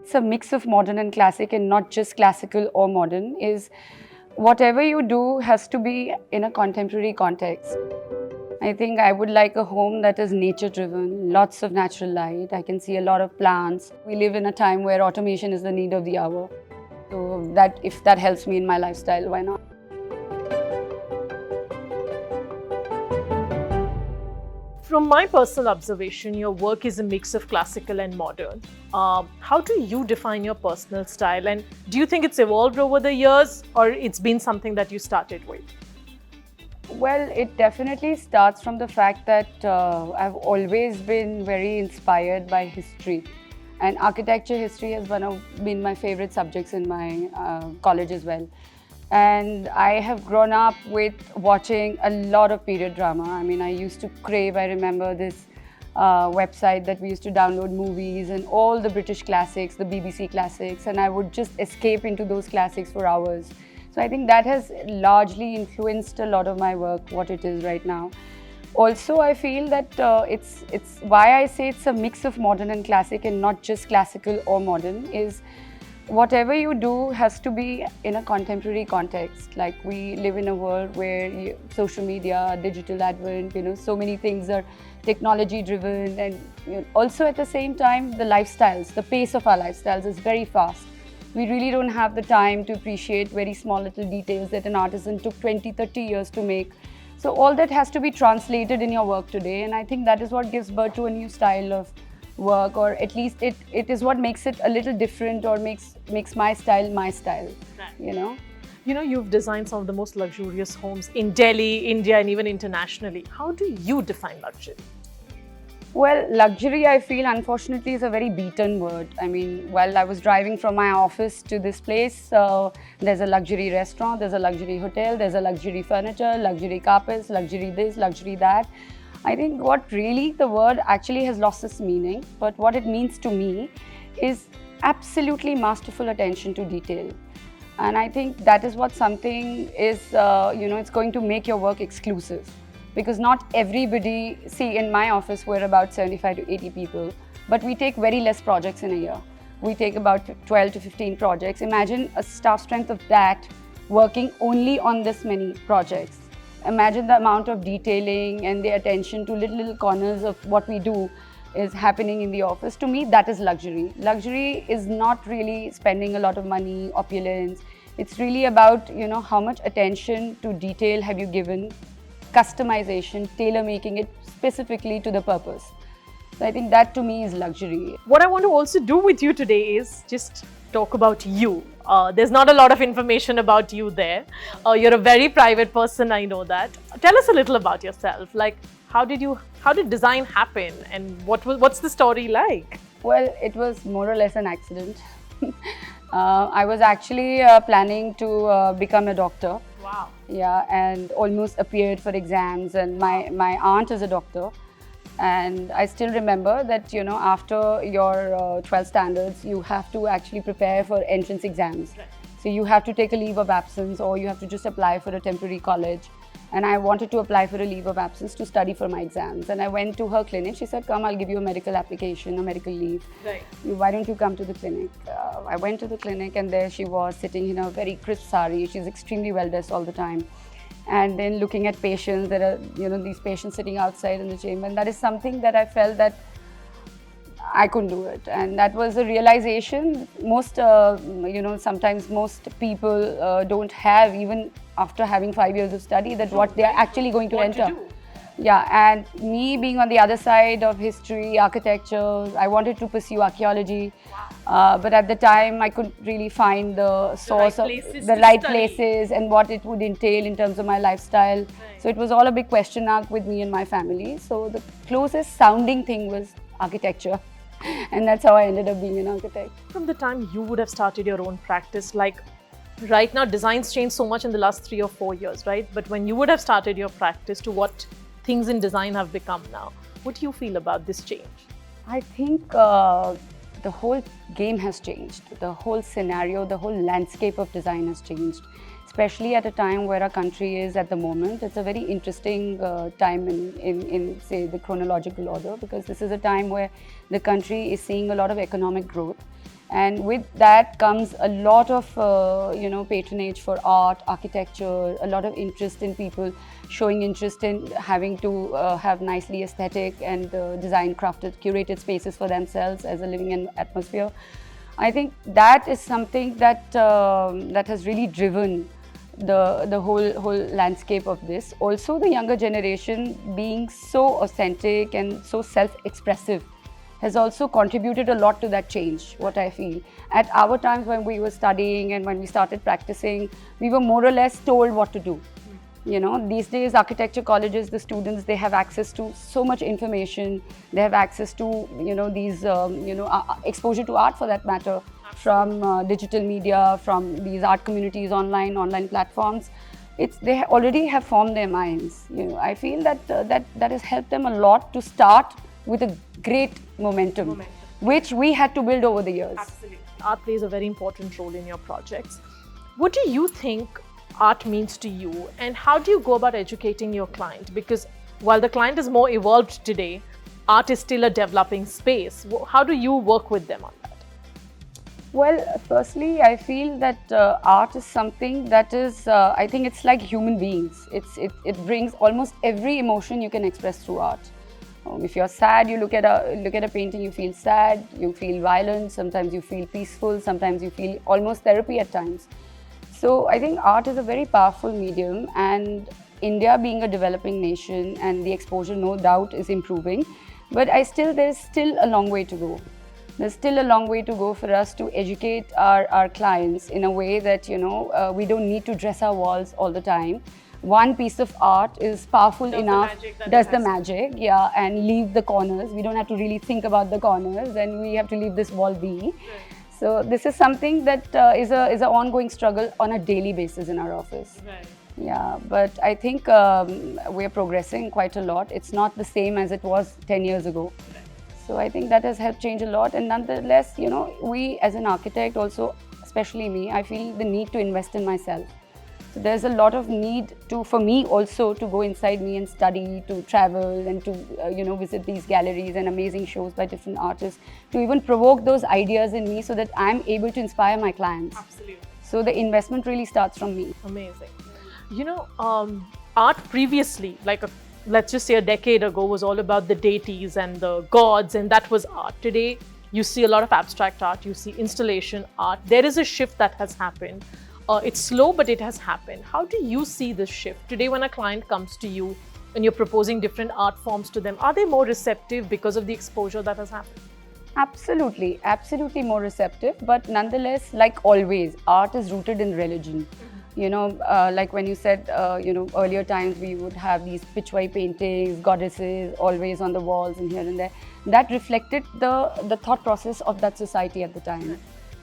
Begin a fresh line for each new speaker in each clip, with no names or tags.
it's a mix of modern and classic and not just classical or modern, is whatever you do has to be in a contemporary context. I think I would like a home that is nature driven, lots of natural light. I can see a lot of plants. We live in a time where automation is the need of the hour. So that if that helps me in my lifestyle, why not?
From my personal observation, your work is a mix of classical and modern. How do you define your personal style, and do you think it's evolved over the years, or it's been something that you started with?
Well, it definitely starts from the fact that I've always been very inspired by history. And architecture history has been my favorite subjects in my college as well. And I have grown up with watching a lot of period drama. I mean, I used to crave, I remember this website that we used to download movies and all the British classics, the BBC classics, and I would just escape into those classics for hours. So I think that has largely influenced a lot of my work, what it is right now. Also, I feel that it's why I say it's a mix of modern and classic and not just classical or modern, is whatever you do has to be in a contemporary context. Like, we live in a world where social media, digital advent, so many things are technology driven, and also at the same time, the lifestyles, the pace of our lifestyles is very fast. We really don't have the time to appreciate very small little details that an artisan took 20, 30 years to make. So all that has to be translated in your work today, and I think that is what gives birth to a new style of work, or at least it is what makes it a little different, or makes my style,
Right. You've designed some of the most luxurious homes in Delhi, India, and even internationally. How do you define luxury?
Well, luxury, I feel, unfortunately, is a very beaten word. I mean, while I was driving from my office to this place, there's a luxury restaurant, there's a luxury hotel, there's a luxury furniture, luxury carpets, luxury this, luxury that. I think what really the word actually has lost its meaning, but what it means to me is absolutely masterful attention to detail. And I think that is what something is, it's going to make your work exclusive. Because not everybody, see, in my office we're about 75 to 80 people, but we take very less projects in a year. We take about 12 to 15 projects. Imagine a staff strength of that working only on this many projects. Imagine the amount of detailing and the attention to little corners of what we do is happening in the office. To me, that is luxury. Luxury is not really spending a lot of money, opulence. It's really about, how much attention to detail have you given, customization, tailor-making it specifically to the purpose. So I think that to me is luxury.
What I want to also do with you today is just talk about you. There's not a lot of information about you there. You're a very private person, I know that. Tell us a little about yourself. Like, how did design happen, and what's the story like?
Well, it was more or less an accident. I was actually planning to become a doctor.
Wow.
Yeah, and almost appeared for exams, and my aunt is a doctor. And I still remember that, after your 12 standards, you have to actually prepare for entrance exams.
Right.
So you have to take a leave of absence, or you have to just apply for a temporary college. And I wanted to apply for a leave of absence to study for my exams. And I went to her clinic. She said, come, I'll give you a medical application, a medical leave.
Right.
Why don't you come to the clinic? I went to the clinic, and there she was sitting in a very crisp sari. She's extremely well dressed all the time. And then looking at patients, there are, these patients sitting outside in the chamber. And that is something that I felt that I couldn't do it. And that was a realization sometimes most people don't have, even after having 5 years of study, that what they're actually going to enter. Yeah, and me being on the other side of history, architecture, I wanted to pursue archaeology. But at the time, I couldn't really find the source of the right places and what it would entail in terms of my lifestyle.
Right.
So it was all a big question mark with me and my family. So the closest sounding thing was architecture. And that's how I ended up being an architect.
From the time you would have started your own practice, like right now, designs changed so much in the last 3 or 4 years, right? But when you would have started your practice to what things in design have become now, what do you feel about this change?
I think the whole game has changed. The whole scenario, the whole landscape of design has changed, especially at a time where our country is at the moment. It's a very interesting time in, say, the chronological order, because this is a time where the country is seeing a lot of economic growth. And with that comes a lot of patronage for art, architecture, a lot of interest in people showing interest in having to have nicely aesthetic and design crafted, curated spaces for themselves as a living atmosphere. I think that is something that that has really driven the whole landscape of this. Also, the younger generation being so authentic and so self-expressive has also contributed a lot to that change, what I feel. At our times when we were studying and when we started practicing, we were more or less told what to do. These days, architecture colleges, the students, they have access to so much information. They have access to, these, exposure to art for that matter, from digital media, from these art communities, online platforms. They already have formed their minds. I feel that that has helped them a lot to start with a great momentum, which we had to build over the years.
Absolutely. Art plays a very important role in your projects. What do you think art means to you, and how do you go about educating your client? Because while the client is more evolved today, art is still a developing space. How do you work with them on that?
Well, firstly, I feel that art is something that is, I think it's like human beings. It brings almost every emotion you can express through art. If you're sad, you look at a painting, you feel sad, you feel violent, sometimes you feel peaceful, sometimes you feel almost therapy at times. So I think art is a very powerful medium, and India being a developing nation and the exposure no doubt is improving, but there's still a long way to go. There's still a long way to go for us to educate our clients in a way that, we don't need to dress our walls all the time. One piece of art is powerful enough, does the magic, yeah, and leave the corners. We don't have to really think about the corners, and we have to leave this wall be. Right. So this is something that is an ongoing struggle on a daily basis in our office. Right. Yeah, but I think we're progressing quite a lot. It's not the same as it was 10 years ago. Right. So I think that has helped change a lot. And nonetheless, we as an architect also, especially me, I feel the need to invest in myself. So there's a lot of need for me also to go inside me and study, to travel and to visit these galleries and amazing shows by different artists, to even provoke those ideas in me so that I'm able to inspire my clients.
Absolutely.
So the investment really starts from me.
Amazing. Art previously, let's just say a decade ago, was all about the deities and the gods, and that was art. Today, you see a lot of abstract art, you see installation art. There is a shift that has happened. It's slow, but it has happened. How do you see this shift? Today, when a client comes to you and you're proposing different art forms to them, are they more receptive because of the exposure that has happened?
Absolutely, absolutely more receptive. But nonetheless, like always, art is rooted in religion. Like when you said, earlier times we would have these pitchway paintings, goddesses always on the walls and here and there. That reflected the thought process of that society at the time.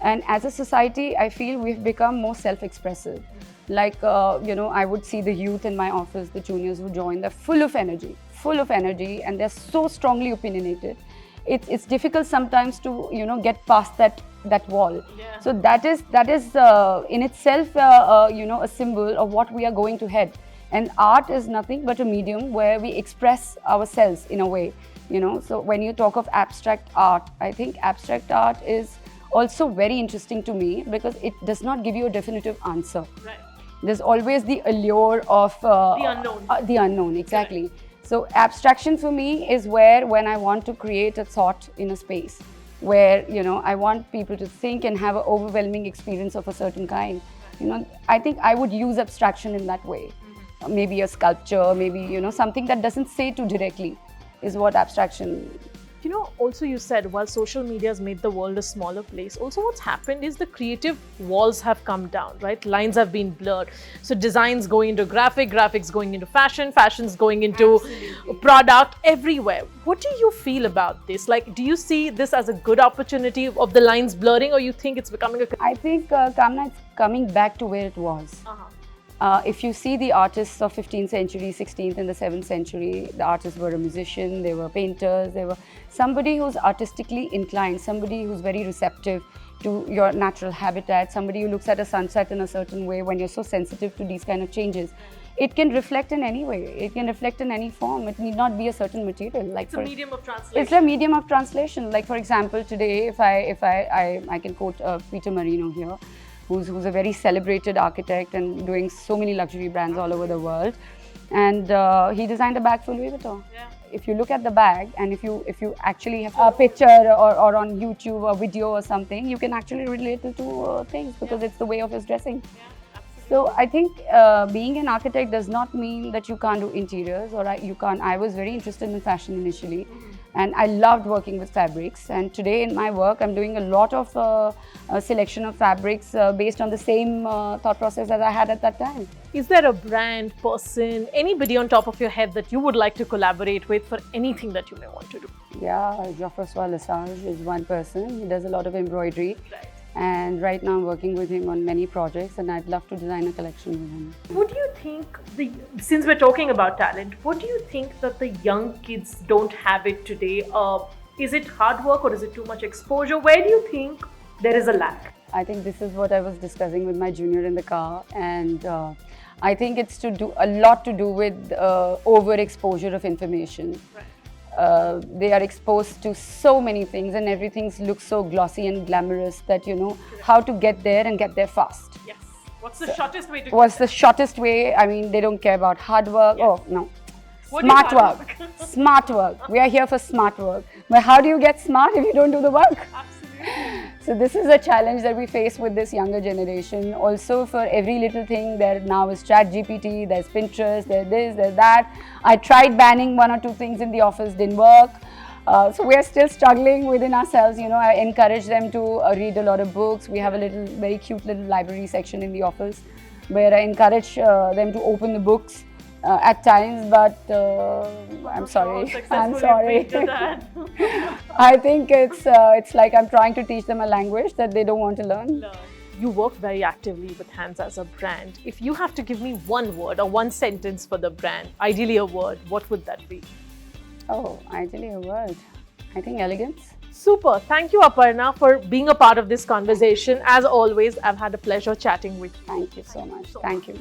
And as a society, I feel we've become more self-expressive. Like, I would see the youth in my office, the juniors who join, they're full of energy, and they're so strongly opinionated. It's difficult sometimes to, get past that wall. Yeah. So that is in itself, a symbol of what we are going to head. And art is nothing but a medium where we express ourselves in a way, So when you talk of abstract art, I think abstract art is also very interesting to me because it does not give you a definitive answer. Right. There's always the allure of
the unknown.
The unknown, exactly. Right. So abstraction for me is when I want to create a thought in a space where I want people to think and have an overwhelming experience of a certain kind. I think I would use abstraction in that way. Mm-hmm. Maybe a sculpture, maybe something that doesn't say too directly is what abstraction.
Also you said while social media has made the world a smaller place, also what's happened is the creative walls have come down, right? Lines have been blurred. So designs going into graphics going into fashion's going into Absolutely. Product everywhere. What do you feel about this? Do you see this as a good opportunity of the lines blurring, or you think it's becoming
I think, Kamna, it's coming back to where it was. Uh-huh. If you see the artists of 15th century, 16th and the 7th century, the artists were a musician, they were painters, they were somebody who's artistically inclined, somebody who's very receptive to your natural habitat, somebody who looks at a sunset in a certain way when you're so sensitive to these kind of changes. it can reflect in any way. It can reflect in any form. It need not be a certain material. Like
It's a medium of translation.
it's a medium of translation. Like for example, today, if I can quote Peter Marino here, who's a very celebrated architect and doing so many luxury brands all over the world, and he designed a bag for Louis Vuitton.
Yeah.
If you look at the bag, and if you actually have a picture or on YouTube or video or something, you can actually relate the two things, because it's the way of his dressing. So I think being an architect does not mean that you can't do interiors, or you can't. I was very interested in fashion initially, and I loved working with fabrics. And today in my work, I'm doing a lot of a selection of fabrics based on the same thought process that I had at that time.
Is there a brand, person, anybody on top of your head that you would like to collaborate with for anything that you may want to do?
Yeah, Jean-François Lesage is one person. He does a lot of embroidery.
Right.
And right now I'm working with him on many projects, and I'd love to design a collection with him.
What do you think, since we're talking about talent, what do you think that the young kids don't have it today? Is it hard work or is it too much exposure? Where do you think there is a lack?
I think this is what I was discussing with my junior in the car, and I think it's a lot to do with overexposure of information.
Right.
They are exposed to so many things, and everything looks so glossy and glamorous that how to get there and get there fast.
Yes. What's the shortest way to
What's
get
the shortest way? I mean, they don't care about hard work.
Yes.
Oh, no.
What is
Smart
hard
work. Smart work. We are here for smart work. But how do you get smart if you don't do the work?
Absolutely.
So this is a challenge that we face with this younger generation. Also, for every little thing, there now is ChatGPT, there's Pinterest, there's this, there's that. I tried banning one or two things in the office, didn't work. So we are still struggling within ourselves. I encourage them to read a lot of books. We have a very cute little library section in the office where I encourage them to open the books at times, but I'm sorry. I'm sorry. I think it's like I'm trying to teach them a language that they don't want to learn.
You work very actively with Hands as a brand. If you have to give me one word or one sentence for the brand, ideally a word, what would that be?
Oh, ideally a word. I think elegance.
Super. Thank you, Aparna, for being a part of this conversation. As always, I've had a pleasure chatting with you.
Thank you so much. Thank you.